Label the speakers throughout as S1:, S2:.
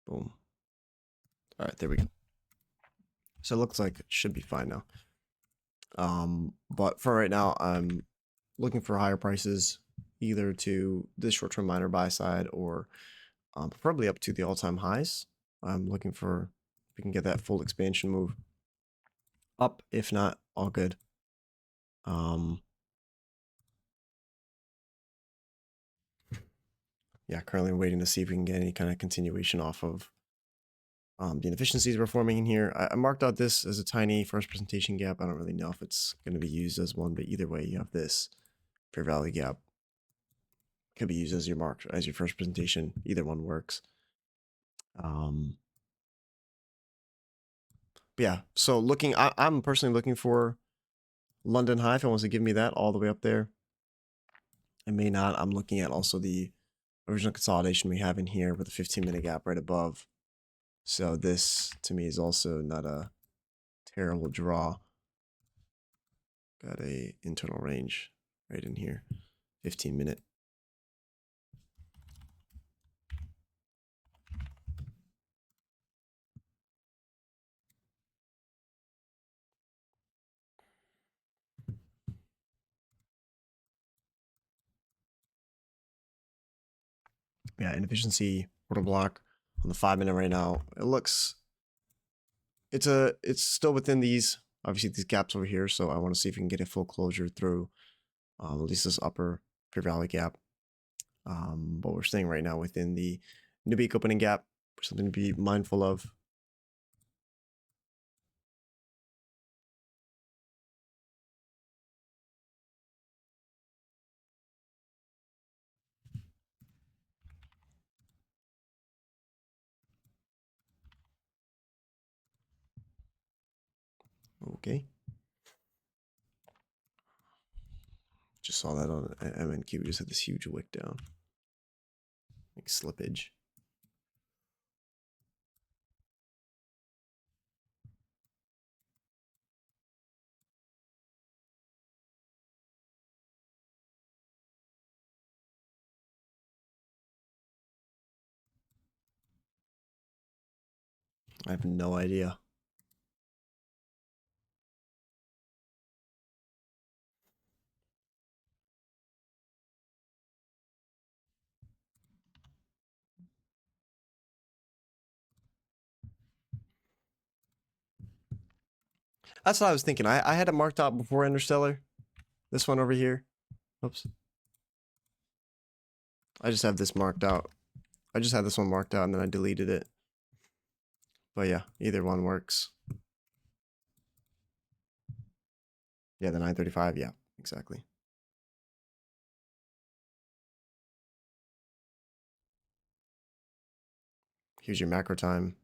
S1: Boom. All right, there we go. So it looks like it should be fine now. But for right now, I'm looking for higher prices, either to this short-term miner buy side or preferably up to the all-time highs. I'm looking for if we can get that full expansion move up. If not, all good. Yeah, currently waiting to see if we can get any kind of continuation off of the inefficiencies we're forming in here. I marked out this as a tiny first presentation gap. I don't really know if it's going to be used as one, but either way, you have this fair value gap. Could be used as your mark, as your first presentation. Either one works. But yeah, so I'm personally looking for London high if it wants to give me that all the way up there. It may not. I'm looking at also the original consolidation we have in here with a 15-minute gap right above. So this to me is also not a terrible draw. Got a internal range right in here, 15-minute. Yeah, inefficiency order block on the 5-minute right now. It looks it's still within these obviously these gaps over here. So I want to see if we can get a full closure through at least this upper fair value gap. But we're staying right now within the new week opening gap. Something to be mindful of. Okay. Just saw that on MNQ. We just had this huge wick down. Like slippage. I have no idea. That's what I was thinking. I had it marked out before Interstellar. This one over here. Oops. I just have this marked out. I just had this one marked out and then I deleted it. But yeah, either one works. Yeah, the 935. Yeah, exactly. Here's your macro time.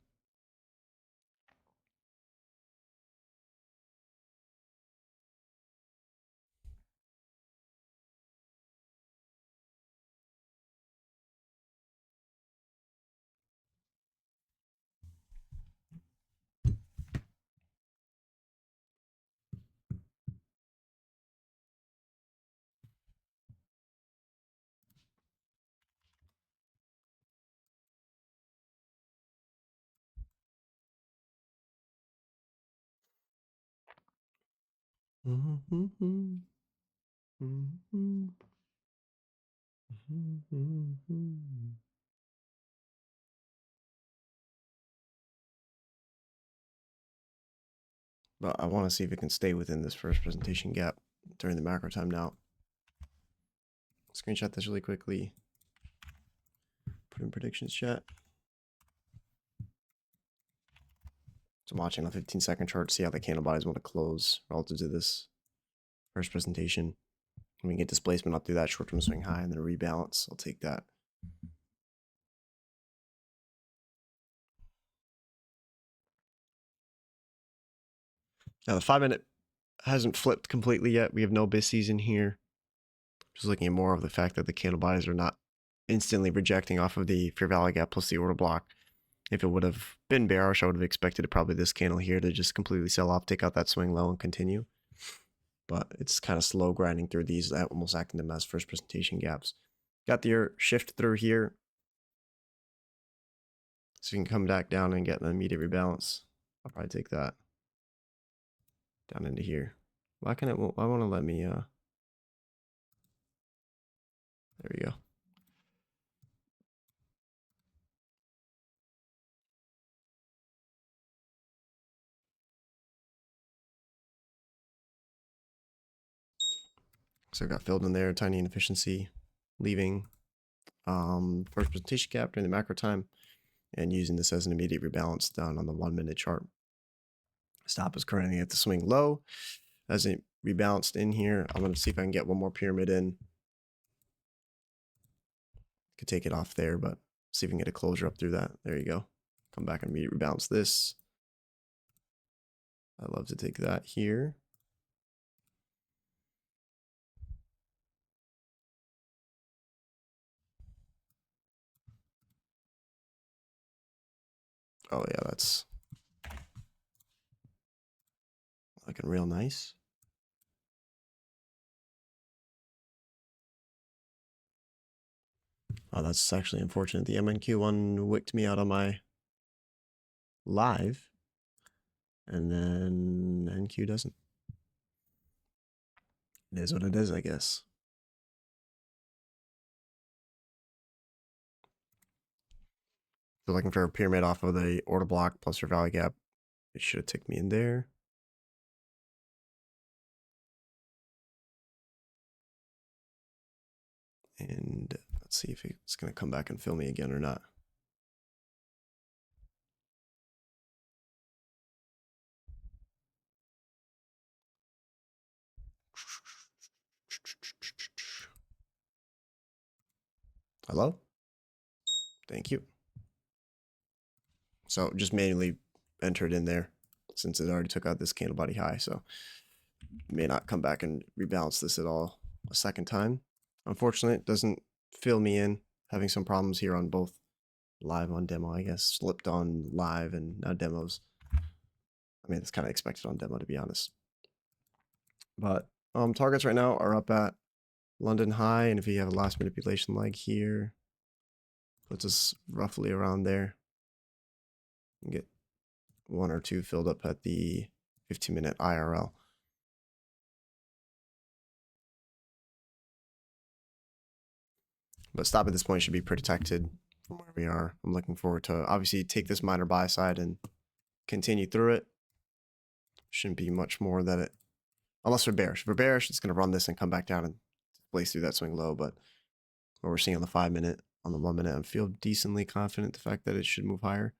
S1: But I want to see if it can stay within this first presentation gap during the macro time now. Screenshot this really quickly. Put in predictions chat. So I'm watching on 15-second chart, see how the candle bodies want to close relative to this first presentation. And we can get displacement up through that short-term swing high and then a rebalance. I'll take that. Now the 5-minute hasn't flipped completely yet. We have no bisis in here. Just looking at more of the fact that the candle bodies are not instantly rejecting off of the fair value gap plus the order block. If it would have been bearish, I would have expected probably this candle here to just completely sell off, take out that swing low and continue. But it's kind of slow grinding through these, almost acting them as first presentation gaps. Got your shift through here. So you can come back down and get an immediate rebalance. I'll probably take that down into here. Why can't it? Why won't it let me? There we go. So it got filled in there, tiny inefficiency, leaving first presentation gap during the macro time, and using this as an immediate rebalance down on the 1 minute chart. Stop is currently at the swing low. As it rebalanced in here, I'm going to see if I can get one more pyramid in. Could take it off there, but see if we can get a closure up through that. There you go. Come back and immediately rebalance this. I love to take that here. Oh yeah, that's looking real nice. Oh, that's actually unfortunate. The MNQ one wicked me out on my live, and then NQ doesn't. It is what it is, I guess. So looking for a pyramid off of the order block plus your value gap. It should have ticked me in there. And let's see if it's going to come back and fill me again or not. Hello? Thank you. So just manually entered in there since it already took out this candle body high. So may not come back and rebalance this at all a second time. Unfortunately, it doesn't fill me in. Having some problems here on both live on demo, I guess. Slipped on live and now demos. I mean, it's kind of expected on demo, to be honest. But targets right now are up at London high, and if you have a last manipulation leg here, puts us roughly around there. And get one or two filled up at the 15-minute IRL. But stop at this point should be protected from where we are. I'm looking forward to obviously take this minor buy side and continue through it. Shouldn't be much more that it, unless we're bearish. If we're bearish, it's going to run this and come back down and blaze through that swing low. But what we're seeing on the 5 minute, on the 1 minute, I feel decently confident the fact that it should move higher.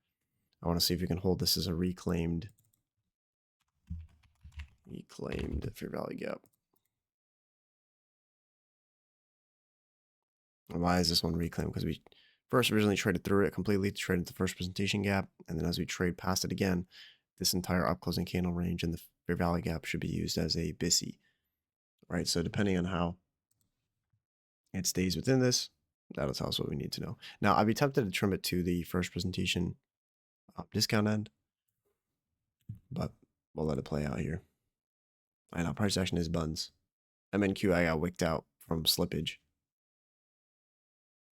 S1: I want to see if we can hold this as a reclaimed fair value gap. And why is this one reclaimed? Because we first originally traded through it completely, traded the first presentation gap, and then as we trade past it again, this entire up closing candle range and the fair value gap should be used as a bisi, right? So depending on how it stays within this, that'll tell us what we need to know. Now, I'd be tempted to trim it to the first presentation discount end, but we'll let it play out here. I know price action is buns. MNQ, I got wicked out from slippage.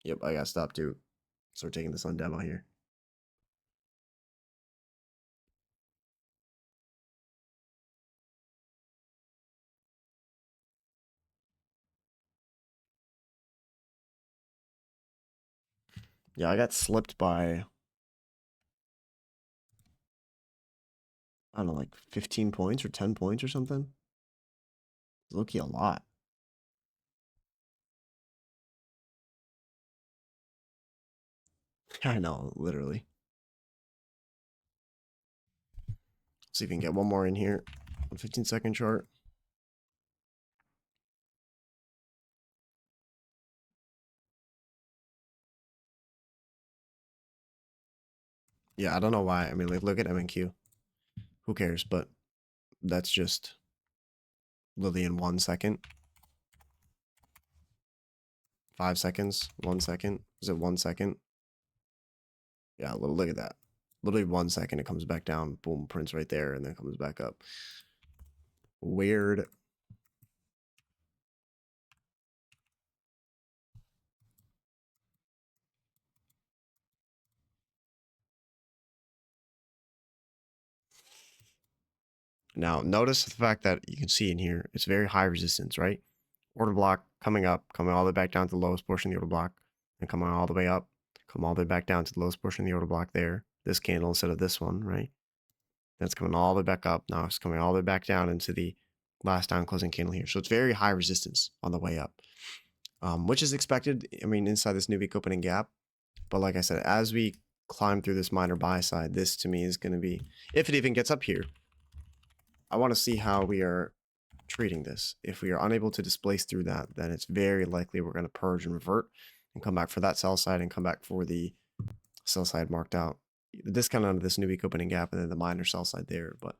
S1: Yep, I got stopped too. So we're taking this on demo here. Yeah, I got slipped by, I don't know, like 15 points or 10 points or something. Low-key a lot. I know, literally. See if we can get one more in here on 15-second chart. Yeah, I don't know why. I mean, like, look at MNQ. Who cares? But that's just literally in 1 second. 5 seconds. 1 second. Is it 1 second? Yeah, look at that. Literally 1 second, it comes back down. Boom, prints right there, and then comes back up. Weird. Now, notice the fact that you can see in here, it's very high resistance, right? Order block coming up, coming all the way back down to the lowest portion of the order block, and coming all the way up, come all the way back down to the lowest portion of the order block there. This candle instead of this one, right? That's coming all the way back up. Now it's coming all the way back down into the last down closing candle here. So it's very high resistance on the way up, which is expected. I mean, inside this new week opening gap. But like I said, as we climb through this minor buy side, this to me is going to be, if it even gets up here, I want to see how we are treating this. If we are unable to displace through that, then it's very likely we're going to purge and revert and come back for that sell side and come back for the sell side marked out. The discount under this new week opening gap and then the minor sell side there. But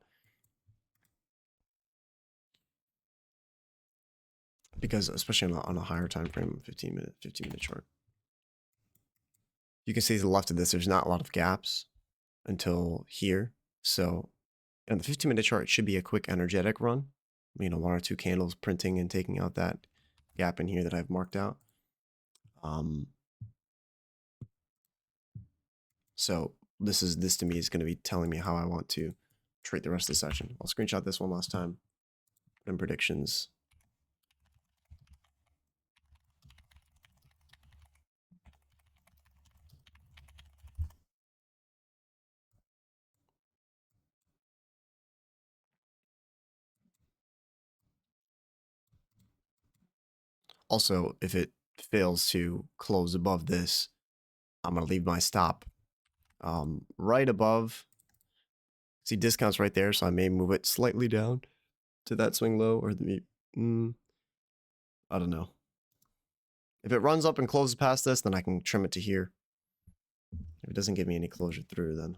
S1: because especially on a higher time frame, 15 minute chart, you can see to the left of this, there's not a lot of gaps until here. So in the 15-minute chart, it should be a quick energetic run. You know, 1 or 2 candles printing and taking out that gap in here that I've marked out. So this to me is going to be telling me how I want to treat the rest of the session. I'll screenshot this one last time. Put in predictions. Also, if it fails to close above this, I'm going to leave my stop right above. See discounts right there, so I may move it slightly down to that swing low, or the I don't know. If it runs up and closes past this, then I can trim it to here. If it doesn't give me any closure through, then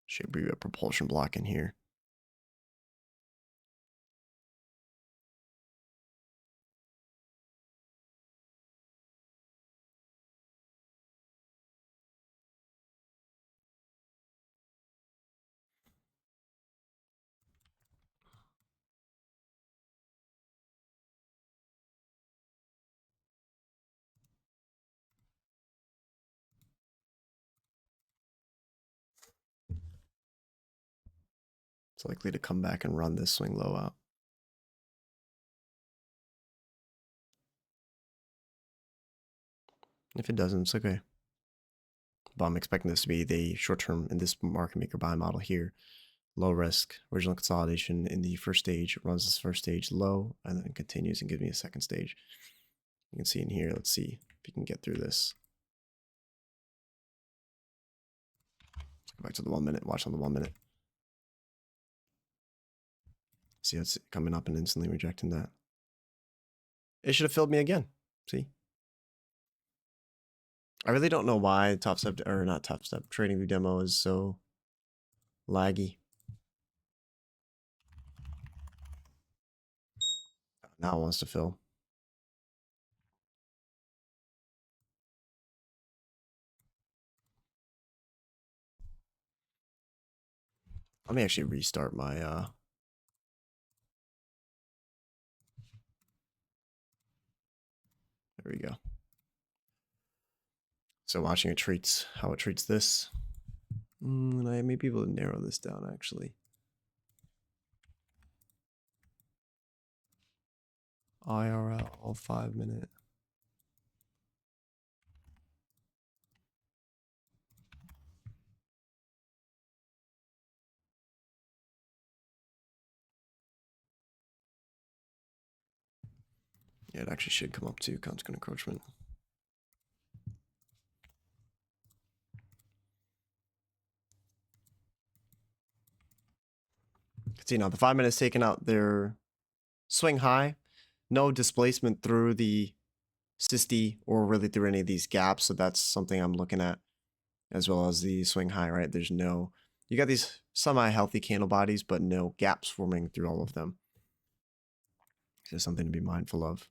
S1: should be a propulsion block in here. It's likely to come back and run this swing low out. If it doesn't, it's okay. But I'm expecting this to be the short term in this market maker buy model here. Low risk, original consolidation in the first stage. It runs this first stage low and then continues and gives me a second stage. You can see in here, let's see if you can get through this. Let's go back to the 1 minute, watch on the 1 minute. See, it's coming up and instantly rejecting that. It should have filled me again. See? I really don't know why Top Step, or not Top Step, TradingView demo is so laggy. Now it wants to fill. Let me actually restart my there we go. So watching it treats how it treats this. And I may be able to narrow this down actually. IRL 5 minute. Yeah, it actually should come up to consequent encroachment. See now the 5 minutes taken out their swing high, no displacement through the SIST or really through any of these gaps. So that's something I'm looking at, as well as the swing high, right? There's no, you got these semi-healthy candle bodies, but no gaps forming through all of them. So something to be mindful of.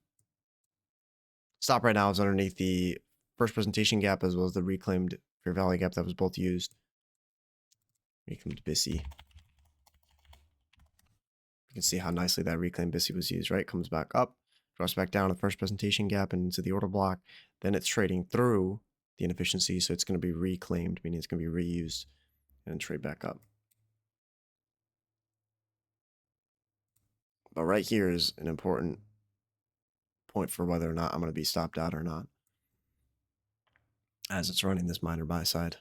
S1: Stop right now is underneath the first presentation gap as well as the reclaimed fair value gap that was both used. Reclaimed bisi. You can see how nicely that reclaimed bisi was used, right? Comes back up, drops back down to the first presentation gap and into the order block. Then it's trading through the inefficiency. So it's going to be reclaimed, meaning it's going to be reused and trade back up. But right here is an important point for whether or not I'm going to be stopped out or not, as it's running this minor buy side.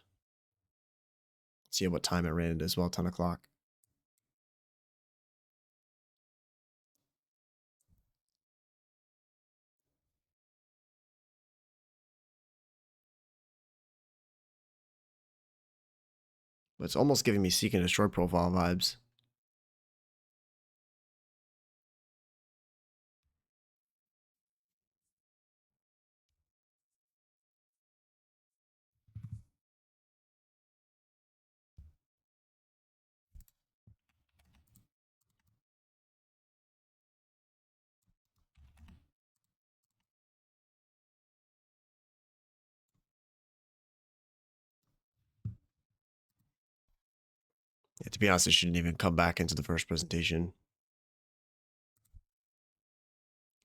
S1: See at what time it ran it as well, 10 o'clock. But it's almost giving me seek and destroy profile vibes. Yeah, to be honest, it shouldn't even come back into the first presentation.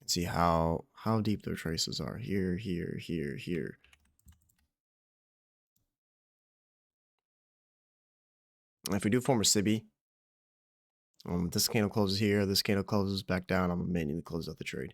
S1: See how deep their traces are. Here, here, here, here. And if we do form a sibi, this candle closes here, this candle closes back down, I'm manually close out the trade.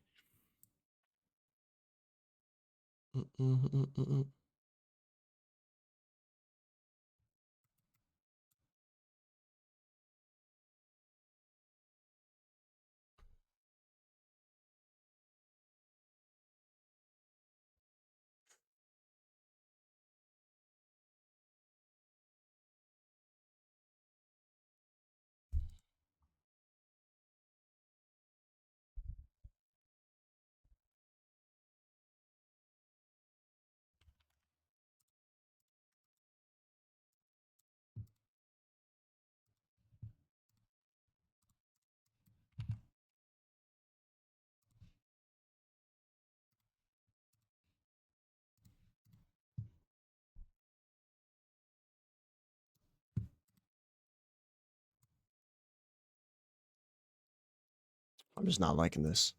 S1: I'm just not liking this.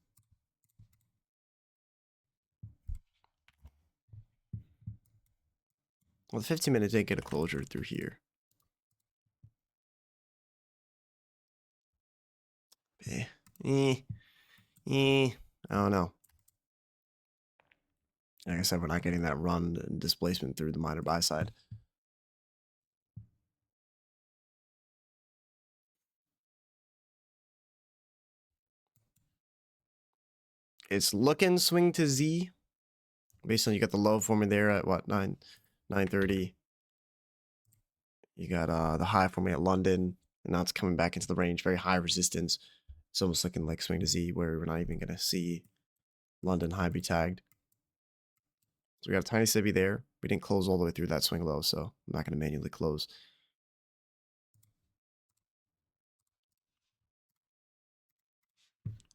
S1: Well, the 15-minute did get a closure through here. I don't know. Like I said, we're not getting that run and displacement through the minor buy side. It's looking swing to Z. Based on you got the low forming there at what, 930. You got the high forming at London, and now it's coming back into the range. Very high resistance. It's almost looking like swing to Z, where we're not even gonna see London high be tagged. So we got a tiny sibi there. We didn't close all the way through that swing low, so I'm not gonna manually close.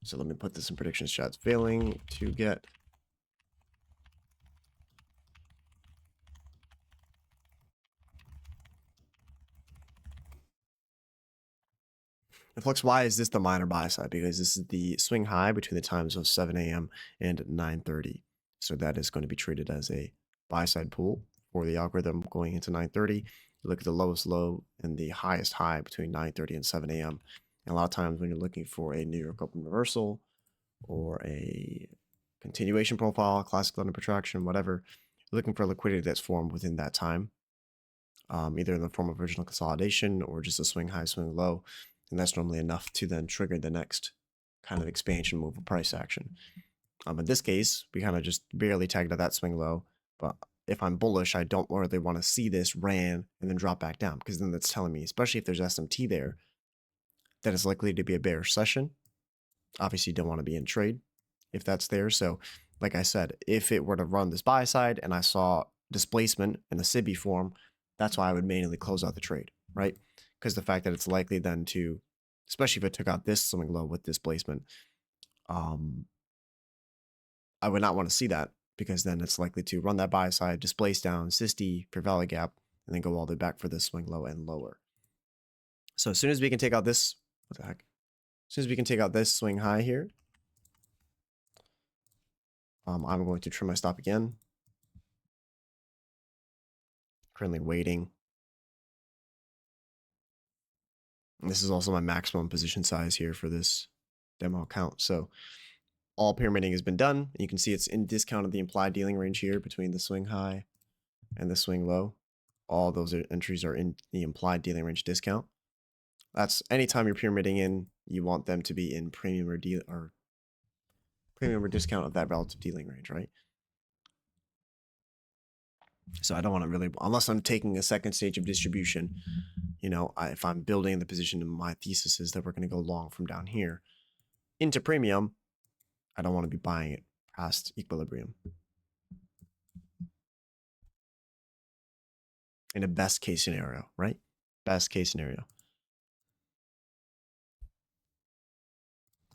S1: So let me put this in predictions chat. Failing to get the flux. Why is this the minor buy side? Because this is the swing high between the times of 7 a.m. and 9:30. So that is going to be treated as a buy side pool for the algorithm going into 9:30. You look at the lowest low and the highest high between 9:30 and 7 a.m. And a lot of times when you're looking for a New York Open reversal or a continuation profile, classic London protraction, whatever, you're looking for liquidity that's formed within that time, either in the form of original consolidation or just a swing high, swing low. And that's normally enough to then trigger the next kind of expansion move or price action. In this case, we kind of just barely tagged at that swing low. But if I'm bullish, I don't really want to see this ran and then drop back down, because then that's telling me, especially if there's SMT there, that it's likely to be a bearish session. Obviously, you don't want to be in trade if that's there. So like I said, if it were to run this buy side and I saw displacement in the sibi form, that's why I would manually close out the trade, right? Because the fact that it's likely then to, especially if it took out this swing low with displacement, I would not want to see that, because then it's likely to run that buy side, displace down, SIST, for value gap, and then go all the way back for this swing low and lower. So as soon as we can take out this, what the heck? As soon as we can take out this swing high here, I'm going to trim my stop again. Currently waiting. And this is also my maximum position size here for this demo account. So all pyramiding has been done. You can see it's in discount of the implied dealing range here between the swing high and the swing low. All those entries are in the implied dealing range discount. That's anytime you're pyramiding in, you want them to be in premium or discount of that relative dealing range, right? So I don't want to really, unless I'm taking a second stage of distribution, you know, if I'm building the position, my thesis is that we're going to go long from down here into premium, I don't want to be buying it past equilibrium. In a best case scenario, right? Best case scenario.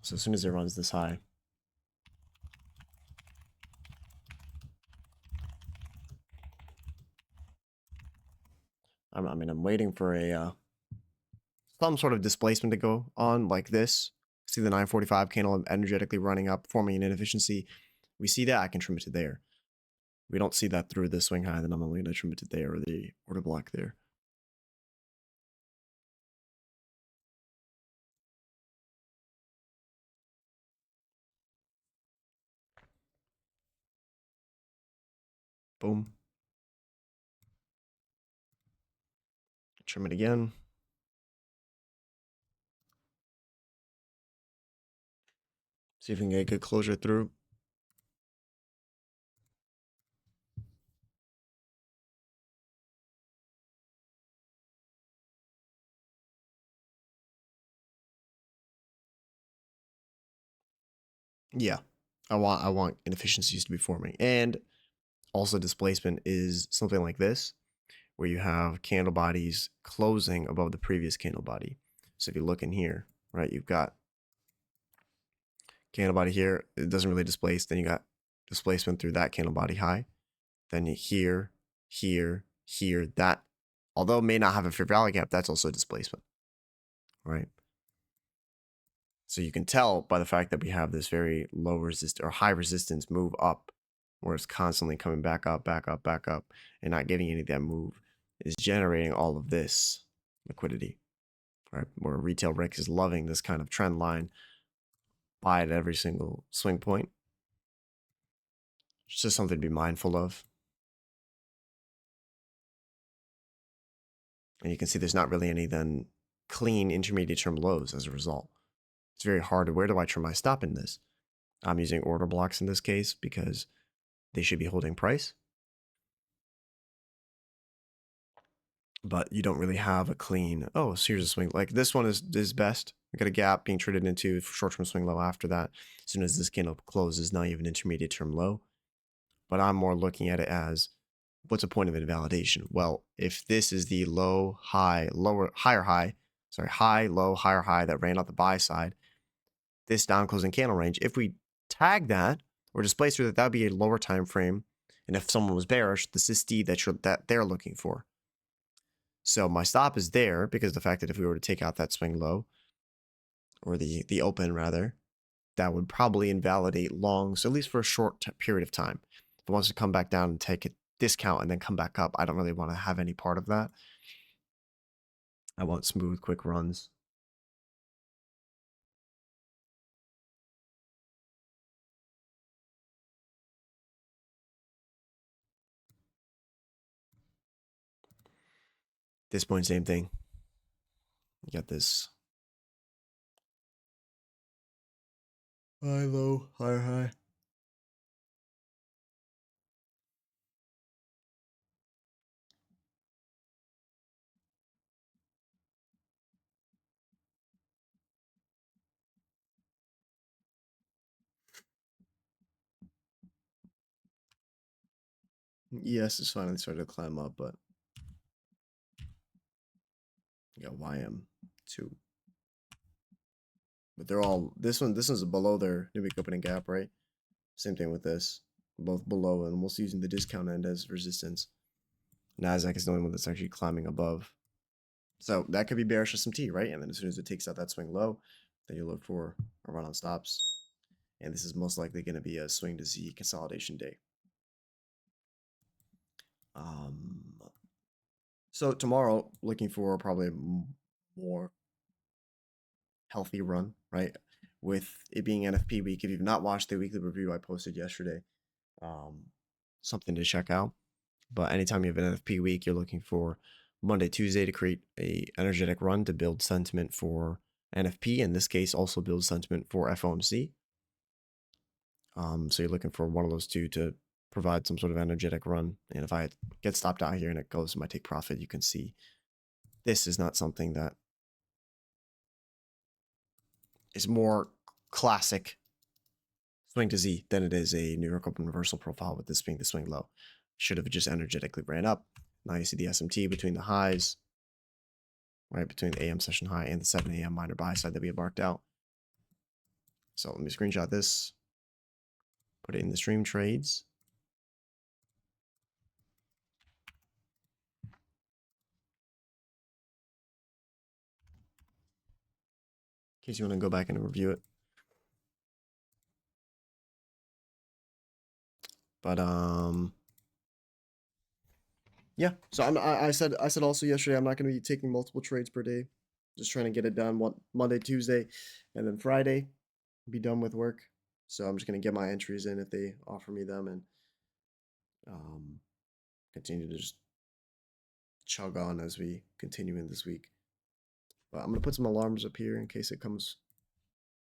S1: So as soon as it runs this high, I'm waiting for a some sort of displacement to go on like this. See the 945 candle energetically running up, forming an inefficiency. We see that, I can trim it to there. We don't see that through the swing high, then I'm only going to trim it to there or the order block there. Boom. Trim it again. See if we can get a good closure through. Yeah, I want inefficiencies to be forming, and also displacement is something like this, where you have candle bodies closing above the previous candle body. So if you look in here, right, you've got candle body here, it doesn't really displace. Then you got displacement through that candle body high. Then here, here, here. That, although it may not have a fair value gap, that's also displacement, right? So you can tell by the fact that we have this very low resist or high resistance move up, where it's constantly coming back up, back up, back up, and not getting any of that move, is generating all of this liquidity, right? Where retail Rick is loving this kind of trend line, buy at every single swing point. It's just something to be mindful of. And you can see there's not really any then clean intermediate term lows as a result. It's very hard to, where do I trim my stop in this? I'm using order blocks in this case because they should be holding price. But you don't really have a clean, oh, so here's a swing. Like this one is best. I got a gap being traded into short-term swing low after that. As soon as this candle closes, now you have an intermediate term low. But I'm more looking at it as, what's a point of invalidation? Well, if this is the low, high, lower, higher high, sorry, high, low, higher high that ran out the buy side, this down closing candle range, if we tag that or displace through that, that'd be a lower time frame. And if someone was bearish, this is D that they're looking for. So my stop is there because of the fact that if we were to take out that swing low, or the open rather, that would probably invalidate longs, at least for a short period of time. If it wants to come back down and take a discount and then come back up, I don't really want to have any part of that. I want smooth, quick runs. This point, same thing. You got this high, low, higher, high. Yes, it's finally started to climb up, but you got YM2. But they're all, this one's below their new week opening gap, right? Same thing with this. Both below and almost using the discount end as resistance. Nasdaq is the only one that's actually climbing above. So that could be bearish SMT, right? And then as soon as it takes out that swing low, then you look for a run on stops. And this is most likely going to be a swing to Z consolidation day. So tomorrow, looking for probably a more healthy run, right? With it being NFP week, if you've not watched the weekly review I posted yesterday, something to check out. But anytime you have an NFP week, you're looking for Monday, Tuesday to create a energetic run to build sentiment for NFP. In this case, also build sentiment for FOMC. So you're looking for one of those two to provide some sort of energetic run. And if I get stopped out here and it goes to my take profit, you can see this is not something that is more classic swing to Z than it is a New York Open reversal profile, with this being the swing low. Should have just energetically ran up. Now you see the SMT between the highs, right, between the AM session high and the 7 a.m. minor buy side that we had marked out. So let me screenshot this, put it in the stream trades. In case you want to go back and review it. But yeah. So I said also yesterday I'm not going to be taking multiple trades per day. Just trying to get it done Monday, Tuesday, and then Friday. Be done with work. So I'm just going to get my entries in if they offer me them, and continue to just chug on as we continue in this week. But I'm going to put some alarms up here in case it comes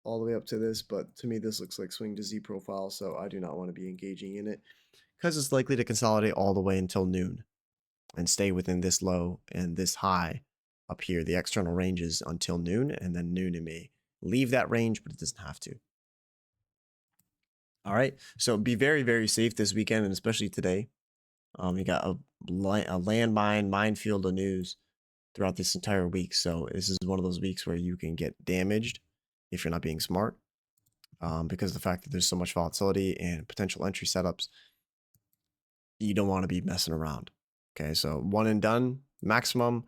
S1: all the way up to this. But to me, this looks like swing to Z profile, so I do not want to be engaging in it because it's likely to consolidate all the way until noon and stay within this low and this high up here, the external ranges, until noon, and then noon it may leave that range, but it doesn't have to. All right, so be very, very safe this weekend, and especially today. You got a landmine minefield of news throughout this entire week, so this is one of those weeks where you can get damaged if you're not being smart, because of the fact that there's so much volatility and potential entry setups. You don't want to be messing around. Okay, so one and done maximum,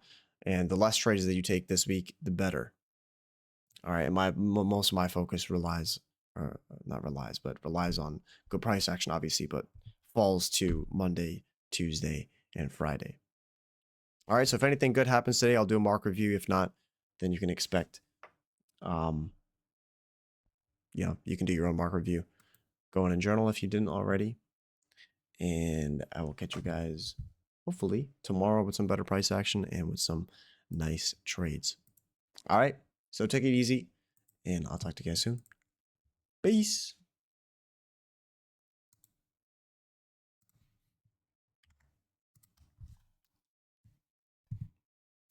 S1: and the less trades that you take this week, the better. All right, and most of my focus relies on good price action, obviously, but falls to Monday, Tuesday, and Friday. All right, so if anything good happens today, I'll do a mark review. If not, then you can expect, you can do your own mark review. Go in and journal if you didn't already. And I will catch you guys hopefully tomorrow with some better price action and with some nice trades. All right, so take it easy, and I'll talk to you guys soon. Peace.